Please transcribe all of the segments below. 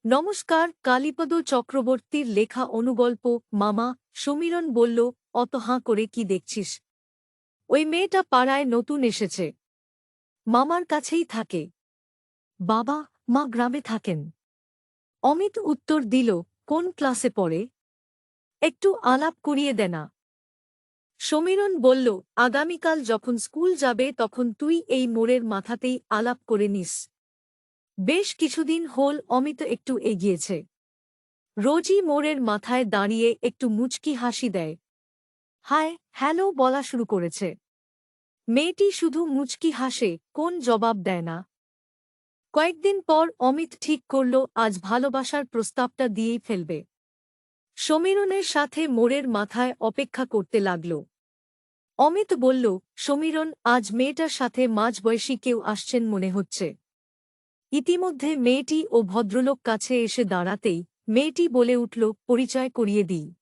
নমস্কার। কালীপদ চক্রবর্তীর লেখা অনুগল্প মামা। সমীরণ বলল, অত হাঁ করে কি দেখছিস? ওই মেয়েটা পাড়ায় নতুন এসেছে। মামার কাছেই থাকে। বাবা মা গ্রামে থাকেন। অমিত উত্তর দিল, কোন ক্লাসে পড়ে? একটু আলাপ করিয়ে দে না। সমীরণ বলল, আগামীকাল যখন স্কুল যাবে তখন তুই এই মোড়ের মাথাতেই আলাপ করে নিস। বেশ কিছুদিন হল অমিত একটু এগিয়েছে। রোজই মোড়ের মাথায় দাঁড়িয়ে একটু মুচকি হাসি দেয়। হায় হ্যালো বলা শুরু করেছে। মেয়েটি শুধু মুচকি হাসে, কোন জবাব দেয় না। কয়েকদিন পর অমিত ঠিক করল আজ ভালোবাসার প্রস্তাবটা দিয়েই ফেলবে। সমীরণের সাথে মোড়ের মাথায় অপেক্ষা করতে লাগল। অমিত বলল, সমীরণ, আজ মেয়েটার সাথে মাঝবয়সী কেউ আসছেন মনে হচ্ছে। ইতিমধ্যে মেয়েটি ও ভদ্রলোক কাছে এসে দাঁড়াতেই মেয়েটি বলে উঠল, পরিচয় করিয়ে দিই।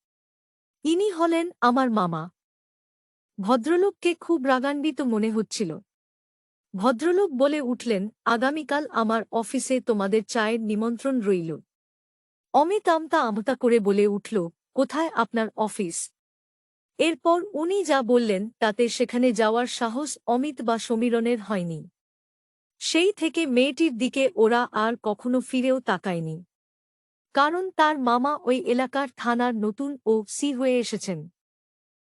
ইনি হলেন আমার মামা। ভদ্রলোককে খুব রাগান্বিত মনে হচ্ছিল। ভদ্রলোক বলে উঠলেন, আগামীকাল আমার অফিসে তোমাদের চায়ের নিমন্ত্রণ রইল। অমিত আমতা আমতা করে বলে উঠল, কোথায় আপনার অফিস? এরপর উনি যা বললেন তাতে সেখানে যাওয়ার সাহস অমিত বা সমীরণের হয়নি। সেই থেকে মেয়েটির দিকে ওরা আর কখনো ফিরেও তাকায়নি। কারণ তার মামা ওই এলাকার থানার নতুন ওসি হয়ে এসেছেন।